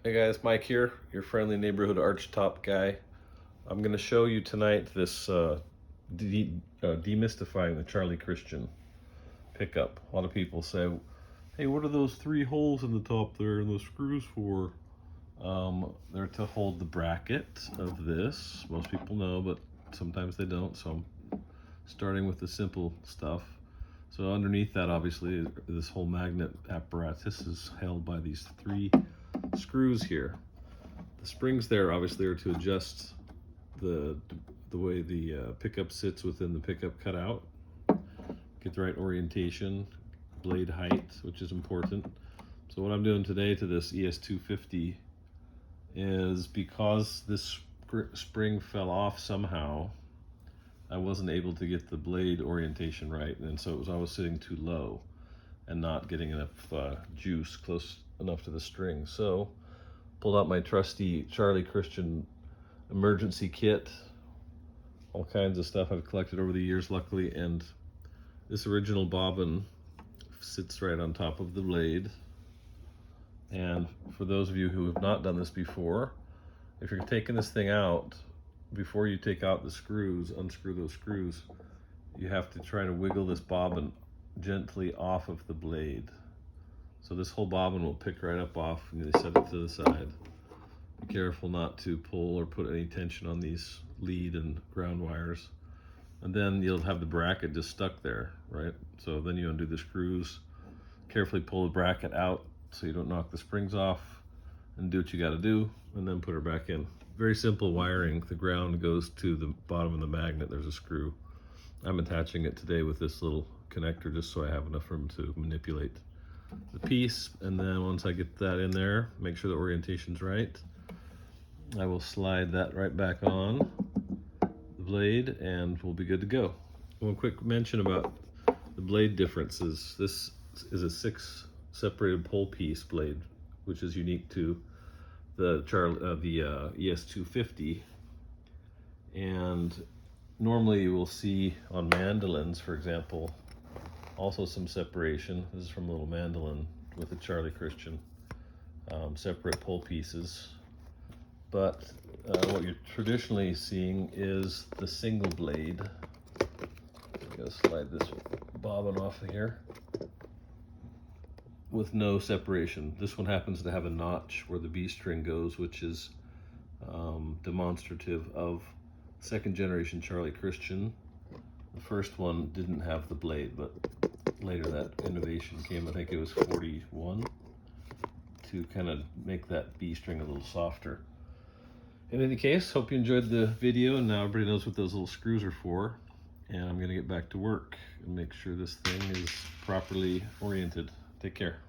Hey guys, Mike here, your friendly neighborhood archtop guy. I'm going to show you tonight this Demystifying the Charlie Christian pickup. A lot of people say, hey, what are those 3 holes in the top there and those screws for? They're to hold the bracket of this. Most people know, but sometimes they don't, so I'm starting with the simple stuff. So underneath that, obviously, this whole magnet apparatus is held by these 3 screws here. The springs there obviously are to adjust the way the pickup sits within the pickup cutout, get the right orientation, blade height, which is important. So what I'm doing today to this ES-250 is, because this spring fell off somehow, I wasn't able to get the blade orientation right, and so it was always sitting too low and not getting enough juice close enough to the string. So pulled out my trusty Charlie Christian emergency kit, all kinds of stuff I've collected over the years, luckily, and this original bobbin sits right on top of the blade. And for those of you who have not done this before, if you're taking this thing out, before you take out the screws, unscrew those screws, you have to try to wiggle this bobbin gently off of the blade. So this whole bobbin will pick right up off, and you set it to the side. Be careful not to pull or put any tension on these lead and ground wires. And then you'll have the bracket just stuck there, right? So then you undo the screws, carefully pull the bracket out so you don't knock the springs off, and do what you gotta do, and then put her back in. Very simple wiring. The ground goes to the bottom of the magnet. There's a screw. I'm attaching it today with this little connector just so I have enough room to manipulate the piece. And then once I get that in there, make sure the orientation's right, I will slide that right back on the blade and we'll be good to go. One quick mention about the blade differences. This is a 6 separated pole piece blade, which is unique to the ES-250, and normally you will see on mandolins, for example, also some separation. This is from a little mandolin with a Charlie Christian, separate pole pieces. But what you're traditionally seeing is the single blade. I'm gonna slide this bobbin off of here with no separation. This one happens to have a notch where the B string goes, which is demonstrative of 2nd generation Charlie Christian. The first one didn't have the blade, but later that innovation came, I think it was 41, to kind of make that B string a little softer. In any case, hope you enjoyed the video, and now everybody knows what those little screws are for. And I'm gonna get back to work and make sure this thing is properly oriented. Take care.